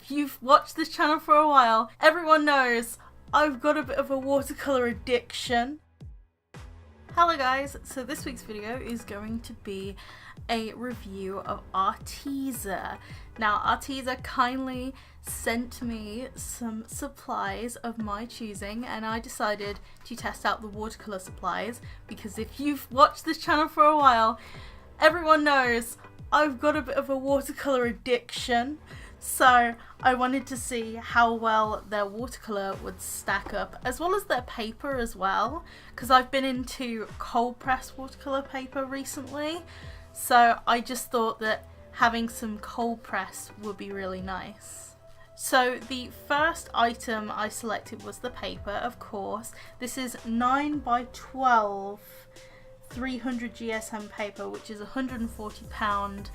if you've watched this channel for a while, everyone knows I've got a bit of a watercolor addiction. Hello guys, so this week's video is going to be a review of Arteza. Now Arteza kindly sent me some supplies of my choosing and I decided to test out the watercolor supplies because if you've watched this channel for a while, everyone knows I've got a bit of a watercolor addiction. So I wanted to see how well their watercolor would stack up, as well as their paper as well, because I've been into cold press watercolor paper recently, so I just thought that having some cold press would be really nice. So the first item I selected was the paper, of course. This is 9x12 300 GSM paper, which is £140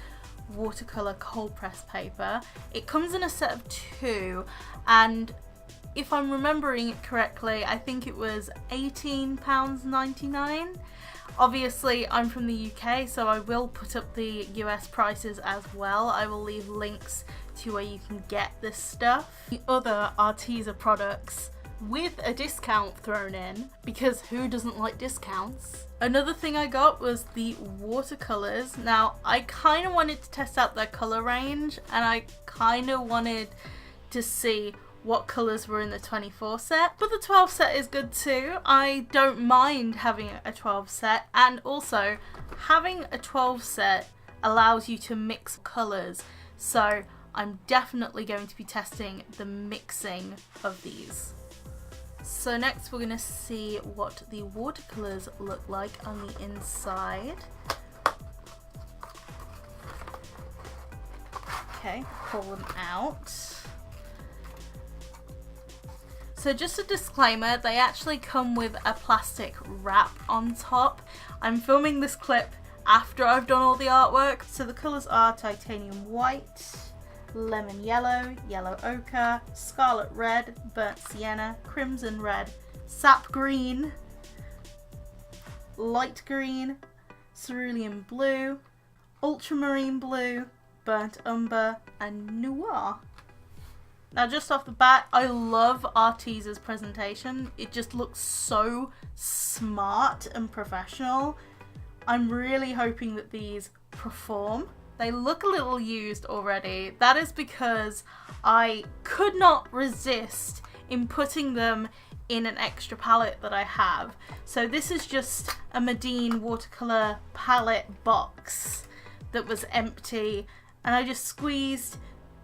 watercolor cold press paper. It comes in a set of 2, and if I'm remembering it correctly, I think it was £18.99. Obviously I'm from the UK, so I will put up the US prices as well. I will leave links to where you can get this stuff. The other Arteza products with a discount thrown in, because who doesn't like discounts? Another thing I got was the watercolors. Now I kind of wanted to test out their color range, and I kind of wanted to see what colors were in the 24 set, but the 12 set is good too. I don't mind having a 12 set, and also having a 12 set allows you to mix colors, so I'm definitely going to be testing the mixing of these. So next we're going to see what the watercolors look like on the inside. Okay, pull them out. So just a disclaimer, they actually come with a plastic wrap on top. I'm filming this clip after I've done all the artwork. So the colours are titanium white, lemon yellow, yellow ochre, scarlet red, burnt sienna, crimson red, sap green, light green, cerulean blue, ultramarine blue, burnt umber, and noir. Now just off the bat, I love Arteza's presentation. It just looks so smart and professional. I'm really hoping that these perform. They look a little used already. That is because I could not resist in putting them in an extra palette that I have. So this is just a Medine watercolor palette box that was empty, and I just squeezed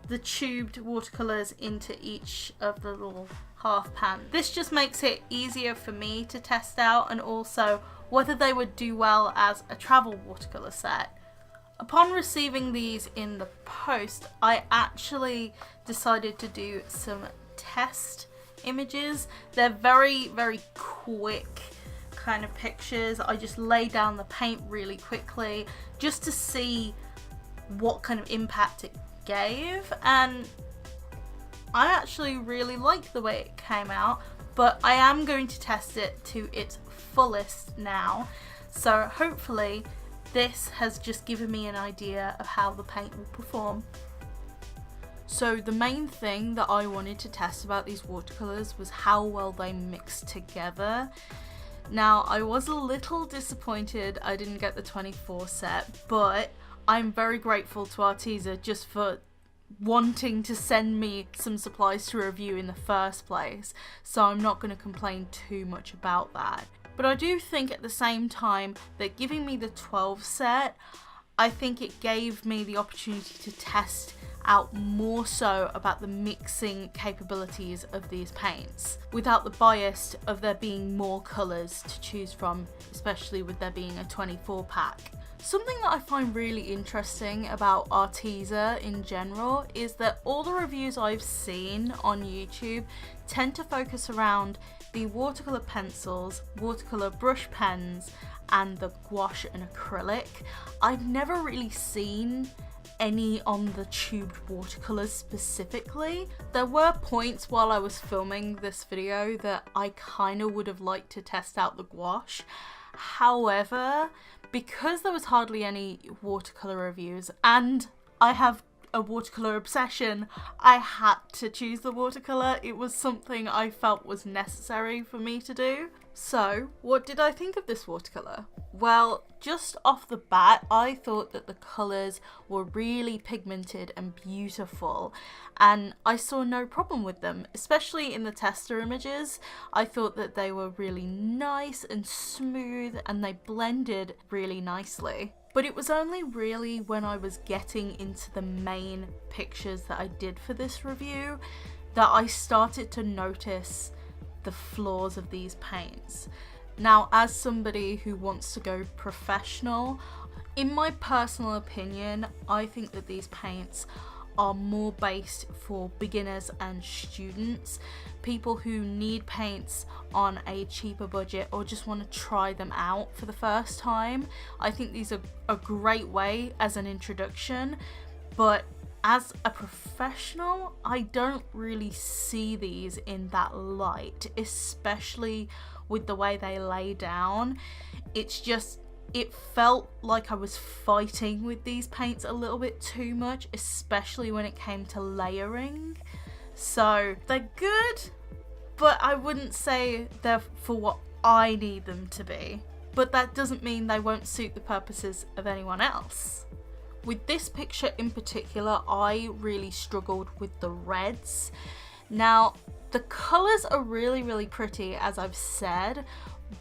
the tubed watercolors into each of the little half pan. This just makes it easier for me to test out, and also whether they would do well as a travel watercolor set. Upon receiving these in the post, I actually decided to do some test images. They're very, very quick kind of pictures. I just lay down the paint really quickly just to see what kind of impact it gave, and I actually really like the way it came out, but I am going to test it to its fullest now. So hopefully this has just given me an idea of how the paint will perform. So the main thing that I wanted to test about these watercolors was how well they mix together. Now I was a little disappointed I didn't get the 24 set, but I'm very grateful to Arteza just for wanting to send me some supplies to review in the first place, so I'm not going to complain too much about that. But I do think at the same time that giving me the 12 set, I think it gave me the opportunity to test out more so about the mixing capabilities of these paints, without the bias of there being more colours to choose from, especially with there being a 24 pack. Something that I find really interesting about Arteza in general is that all the reviews I've seen on YouTube tend to focus around the watercolour pencils, watercolour brush pens, and the gouache and acrylic. I've never really seen any on the tubed watercolours specifically. There were points while I was filming this video that I kind of would have liked to test out the gouache. However, because there was hardly any watercolour reviews, and I have a watercolor obsession, I had to choose the watercolor. It was something I felt was necessary for me to do. So, what did I think of this watercolor? Well, just off the bat, I thought that the colours were really pigmented and beautiful, and I saw no problem with them, especially in the tester images. I thought that they were really nice and smooth, and they blended really nicely. But it was only really when I was getting into the main pictures that I did for this review that I started to notice the flaws of these paints. Now, as somebody who wants to go professional, in my personal opinion, I think that these paints are more based for beginners and students, people who need paints on a cheaper budget or just want to try them out for the first time. I think these are a great way as an introduction, but as a professional, I don't really see these in that light, especially with the way they lay down. It's just, it felt like I was fighting with these paints a little bit too much, especially when it came to layering. So they're good, but I wouldn't say they're for what I need them to be. But that doesn't mean they won't suit the purposes of anyone else. With this picture in particular, I really struggled with the reds. Now, the colours are really pretty, as I've said,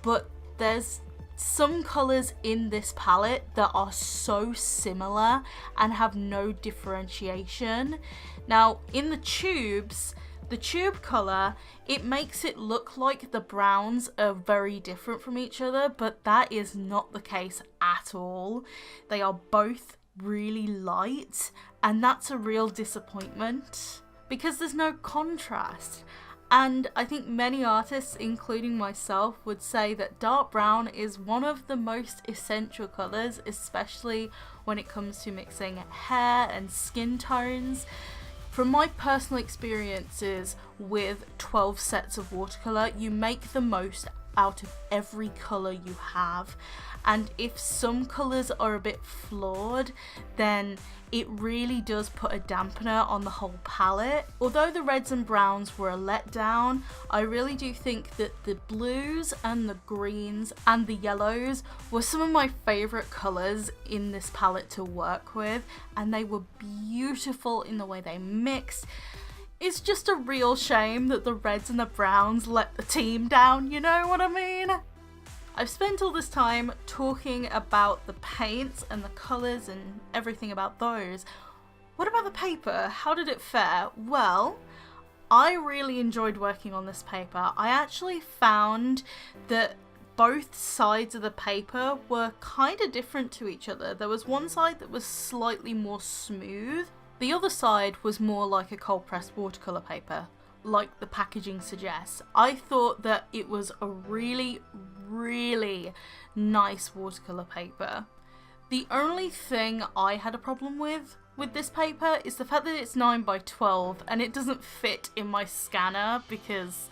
but there's some colours in this palette that are so similar and have no differentiation. Now, in the tubes, the tube colour, it makes it look like the browns are very different from each other, but that is not the case at all. They are both really light, and that's a real disappointment because there's no contrast. And I think many artists, including myself, would say that dark brown is one of the most essential colours, especially when it comes to mixing hair and skin tones. From my personal experiences with 12 sets of watercolour, you make the most out of every colour you have, and if some colours are a bit flawed, then it really does put a dampener on the whole palette. Although the reds and browns were a letdown, I really do think that the blues and the greens and the yellows were some of my favourite colours in this palette to work with, and they were beautiful in the way they mixed. It's just a real shame that the reds and the browns let the team down, you know what I mean? I've spent all this time talking about the paints and the colours and everything about those. What about the paper? How did it fare? Well, I really enjoyed working on this paper. I actually found that both sides of the paper were kind of different to each other. There was one side that was slightly more smooth. The other side was more like a cold pressed watercolour paper, like the packaging suggests. I thought that it was a really nice watercolour paper. The only thing I had a problem with this paper is the fact that it's 9 by 12 and it doesn't fit in my scanner because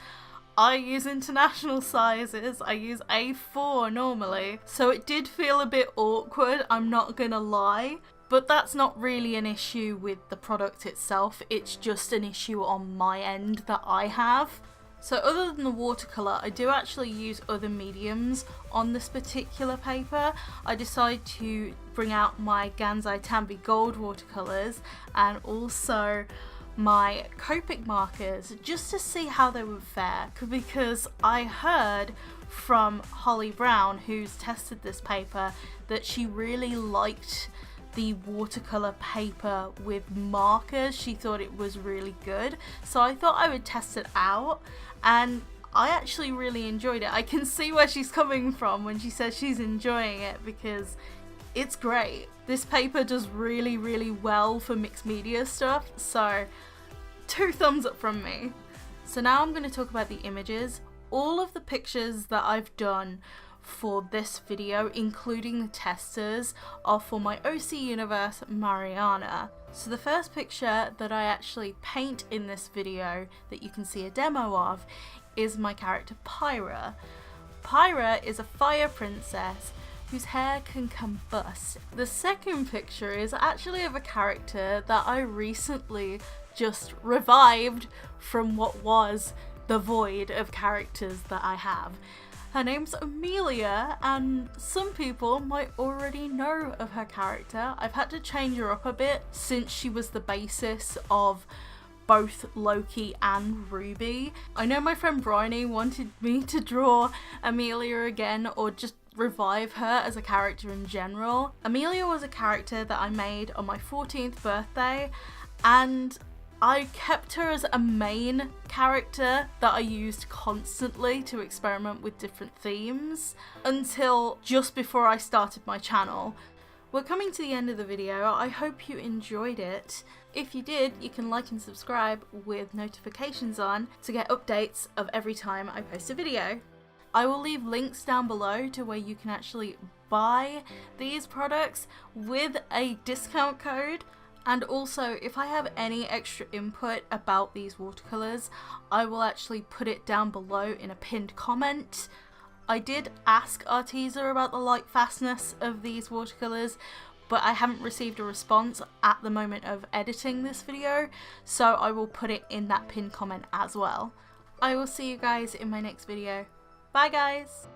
I use international sizes. I use A4 normally, so it did feel a bit awkward, I'm not gonna lie. But that's not really an issue with the product itself, it's just an issue on my end that I have. So other than the watercolour, I do actually use other mediums on this particular paper. I decided to bring out my Gansai Tambi Gold watercolours and also my Copic markers just to see how they would fare, because I heard from Holly Brown, who's tested this paper, that she really liked the watercolor paper with markers. She thought it was really good, so I thought I would test it out, and I actually really enjoyed it. I can see where she's coming from when she says she's enjoying it, because it's great. This paper does really well for mixed media stuff, so 2 thumbs up from me. So now I'm going to talk about the images. All of the pictures that I've done for this video, including the testers, are for my OC Universe Marriner. So the first picture that I actually paint in this video that you can see a demo of is my character Pyra. Pyra is a fire princess whose hair can combust. The second picture is actually of a character that I recently just revived from what was the void of characters that I have. Her name's Amelia, and some people might already know of her character. I've had to change her up a bit since she was the basis of both Loki and Ruby. I know my friend Bryony wanted me to draw Amelia again, or just revive her as a character in general. Amelia was a character that I made on my 14th birthday, and I kept her as a main character that I used constantly to experiment with different themes until just before I started my channel. We're coming to the end of the video. I hope you enjoyed it. If you did, you can like and subscribe with notifications on to get updates of every time I post a video. I will leave links down below to where you can actually buy these products with a discount code. And also, if I have any extra input about these watercolors, I will actually put it down below in a pinned comment. I did ask Arteza about the light fastness of these watercolors, but I haven't received a response at the moment of editing this video, so I will put it in that pinned comment as well. I will see you guys in my next video. Bye guys!